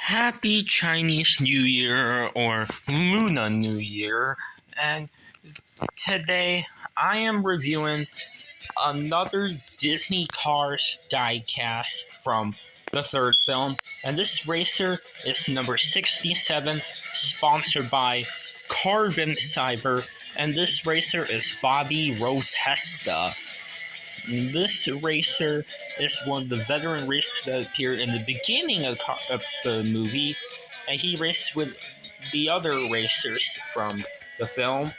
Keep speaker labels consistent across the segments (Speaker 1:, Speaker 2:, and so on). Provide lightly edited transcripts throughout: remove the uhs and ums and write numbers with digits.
Speaker 1: Happy Chinese New Year or Lunar New Year, and today I am reviewing another Disney Cars diecast from the third film, and this racer is number 67, sponsored by Carbon Cyber, and this racer is Bobby Roadtesta. This racer is one of the veteran racers that appeared in the beginning of the movie, and he raced with the other racers from the film,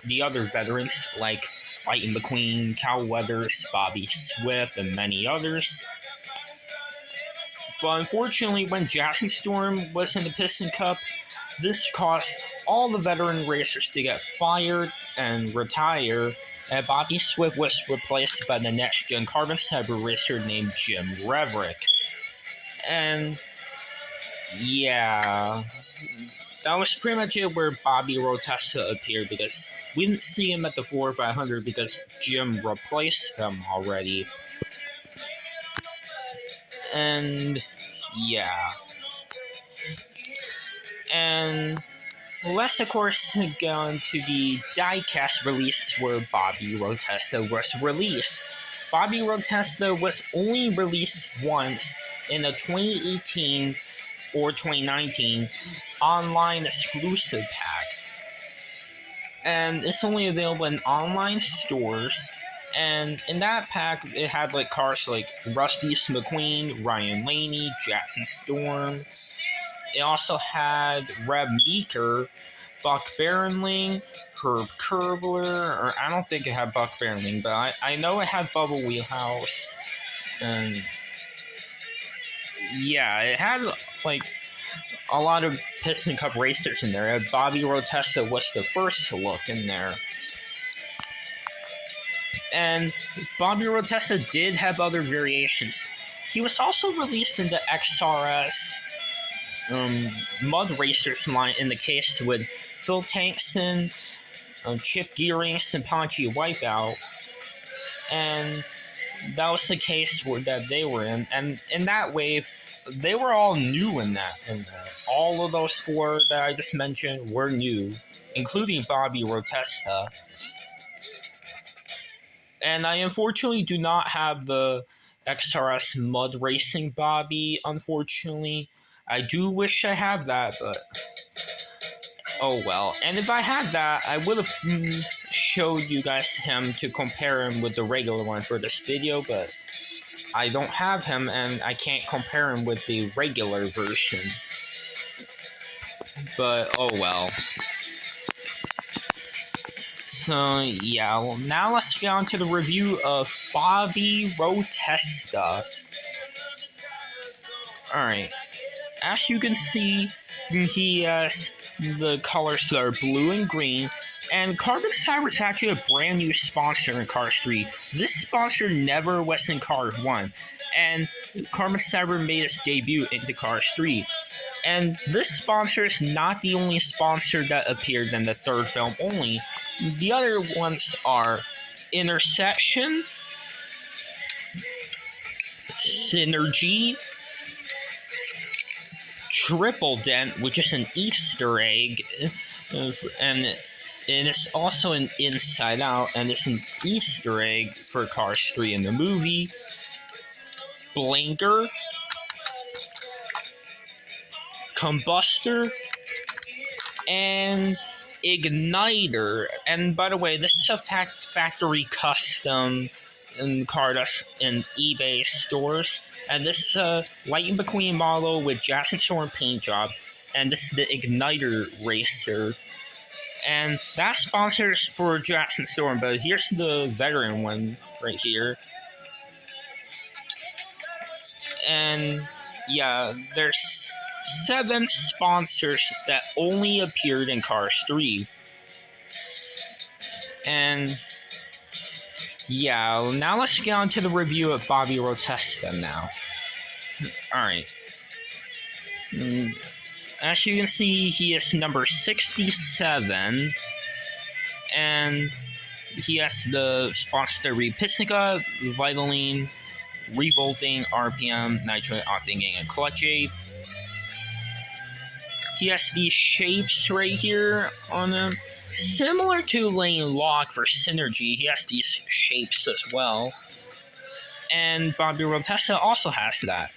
Speaker 1: the other veterans like Lightning McQueen, Cal Weathers, Bobby Swift, and many others. But unfortunately, when Jackson Storm was in the Piston Cup, this caused all the veteran racers to get fired and retire, and Bobby Swift was replaced by the next-gen Carbon Cyber racer named Jim Reverick. And yeah, that was pretty much it where Bobby Roadtesta appeared, because we didn't see him at the 4x500 because Jim replaced him already. And yeah. And let's of course go into the diecast release where Bobby Roadtesta was released. Bobby Roadtesta was only released once in a 2018 or 2019 online exclusive pack. And it's only available in online stores. And in that pack, it had like cars like Rusty McQueen, Ryan Laney, Jackson Storm. It also had Reb Meeker, Buck Berendling, Herb Kerbler, or I don't think it had Buck Berendling, but I know it had Bubba Wheelhouse. And yeah, it had like a lot of Piston Cup racers in there. Bobby Roadtesta was the first to look in there. And Bobby Roadtesta did have other variations. He was also released in the XRS Mud Racers line in the case with Phil Tankson, Chip Gearings, and Ponchi Wipeout. And that was the case that they were in. And in that wave, they were all new in that. And all of those four that I just mentioned were new, including Bobby Roadtesta. And I unfortunately do not have the XRS Mud Racing Bobby, unfortunately. I do wish I had that, but oh well. And if I had that, I would have showed you guys him to compare him with the regular one for this video, but I don't have him and I can't compare him with the regular version. But oh well. So yeah, well, now let's get on to the review of Bobby Roadtesta. Alright. As you can see, he has the colors that are blue and green, and Carbon Cyber is actually a brand new sponsor in Cars 3. This sponsor never was in Cars 1, and Carbon Cyber made its debut into Cars 3. And this sponsor is not the only sponsor that appeared in the third film only. The other ones are Intersection, Synergy, Triple Dent, which is an Easter egg, and it's also an Inside Out, and it's an Easter egg for Cars 3 in the movie. Blinker, Combustor, and Igniter. And by the way, this is a factory custom car that's in eBay stores. And this is a Lightning McQueen model with Jackson Storm paint job. And this is the Igniter Racer. And that sponsors for Jackson Storm, but here's the veteran one right here. And yeah, there's 7 sponsors that only appeared in Cars 3. And yeah, now let's get on to the review of Bobby Roadtesta now. Alright. As you can see, he is number 67. And he has the sponsor Piston Cup, Vitaline, Revolting, RPM, Nitro, Octane Gang, and Clutch 8. he has these shapes right here on him. Similar to Lane Locke for Synergy, he has these shapes as well. And Bobby Roadtesta also has that.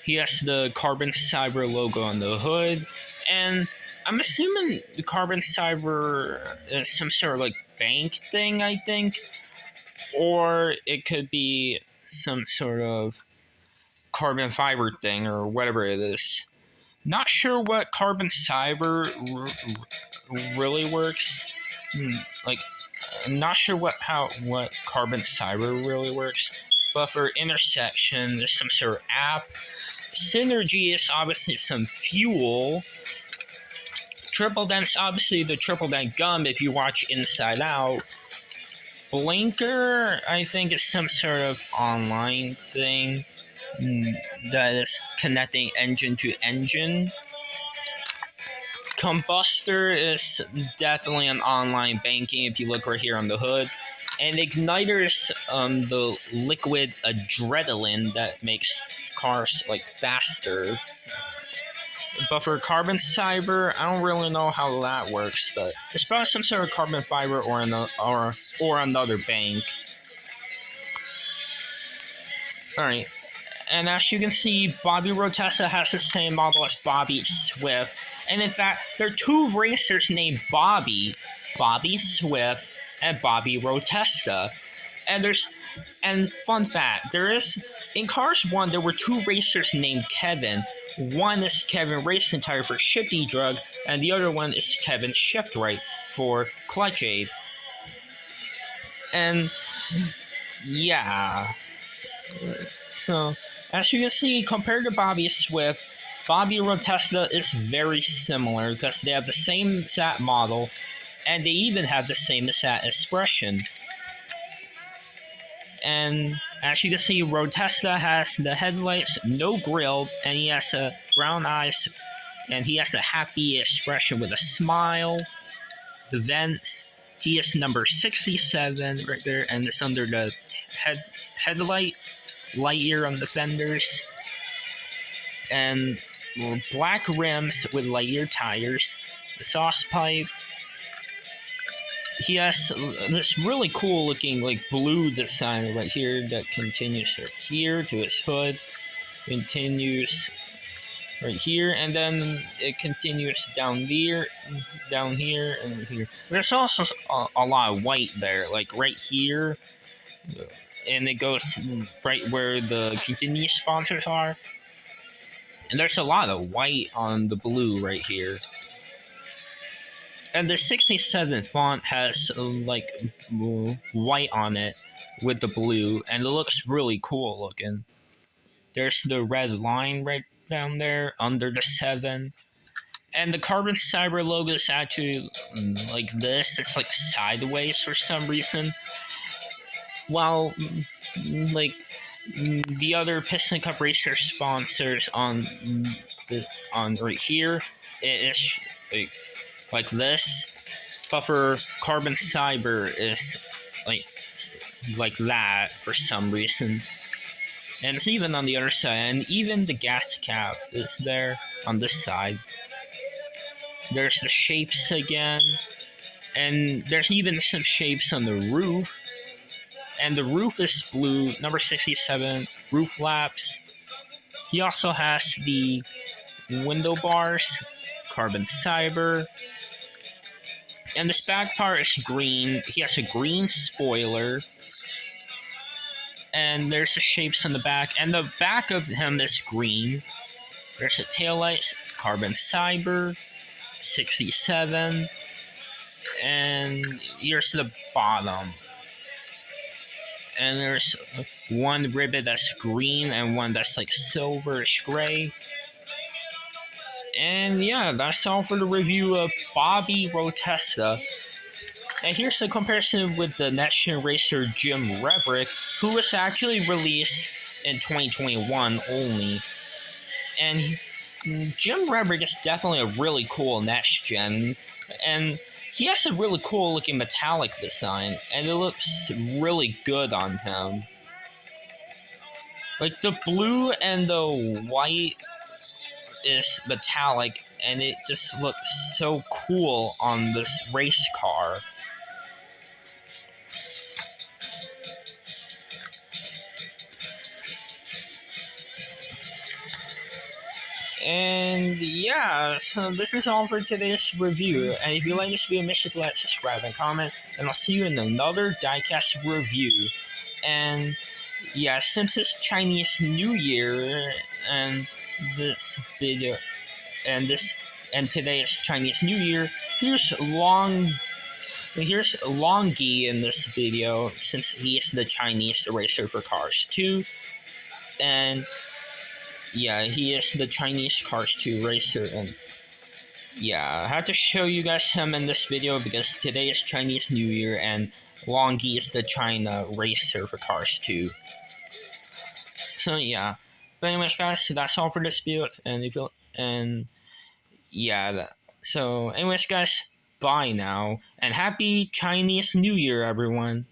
Speaker 1: He has the Carbon Cyber logo on the hood, and I'm assuming the Carbon Cyber is some sort of like bank thing, I think, or it could be some sort of carbon fiber thing or whatever it is. Not sure what Carbon Cyber really works. Like, I'm not sure what Carbon Cyber really works. But for Intersection, there's some sort of app. Synergy is obviously some fuel. Triple Dent's obviously the Triple Dent gum if you watch Inside Out. Blinker, I think, is some sort of online thing that is connecting engine to engine. Combustor is definitely an online banking if you look right here on the hood. And Igniter is the liquid adrenaline that makes cars like faster. But for Carbon Cyber, I don't really know how that works, but it's probably some sort of carbon fiber or another bank. Alright, and as you can see, Bobby Roadtesta has the same model as Bobby Swift. And in fact, there are two racers named Bobby Swift and Bobby Roadtesta. And fun fact, in Cars 1, there were two racers named Kevin. One is Kevin Racing Tire for Shifty Drug, and the other one is Kevin Shift Right for Clutch Aid. And yeah. So, as you can see, compared to Bobby Swift, Bobby Roadtesta is very similar because they have the same exact model, and they even have the same exact expression. And as you can see, Roadtesta has the headlights, no grill, and he has brown eyes, and he has a happy expression with a smile. The vents, he is number 67 right there, and it's under the headlight, Lightyear on the fenders, and black rims with Lightyear tires, the exhaust pipe. He has this really cool looking like blue design right here that continues right here to his hood, continues right here, and then it continues down here, and here. There's also a lot of white there, like right here, and it goes right where the continuous sponsors are. And there's a lot of white on the blue right here. And the 67 font has like white on it with the blue, and it looks really cool looking. There's the red line right down there under the 7. And the Carbon Cyber logo is actually like this. It's like sideways for some reason. While like the other Piston Cup Racer sponsors on right here, it is like this, but for Carbon Cyber is like that for some reason. And it's even on the other side, and even the gas cap is there on this side. There's the shapes again, and there's even some shapes on the roof. And the roof is blue, number 67, roof laps. He also has the window bars, Carbon Cyber. And this back part is green. He has a green spoiler. And there's the shapes on the back. And the back of him is green. There's the taillights, Carbon Cyber, 67. And here's the bottom. And there's one ribbon that's green and one that's like silverish gray. And yeah, that's all for the review of Bobby Roadtesta. And here's a comparison with the Next Gen Racer Jim Reverick, who was actually released in 2021 only. And Jim Reverick is definitely a really cool Next Gen, and he has a really cool looking metallic design, and it looks really good on him. Like the blue and the white is metallic, and it just looks so cool on this race car. And yeah, so this is all for today's review. And if you like this video, make sure to like, subscribe, and comment. And I'll see you in another diecast review. And yeah, since it's Chinese New Year, and this video, and today is Chinese New Year, here's Longy in this video, since he is the Chinese racer for Cars 2. And yeah, he is the Chinese Cars 2 racer, and yeah, I had to show you guys him in this video because today is Chinese New Year, and Longy is the China racer for Cars 2. So yeah, but anyways, guys, that's all for this video, and if you and yeah, so anyways, guys, bye now, and happy Chinese New Year, everyone.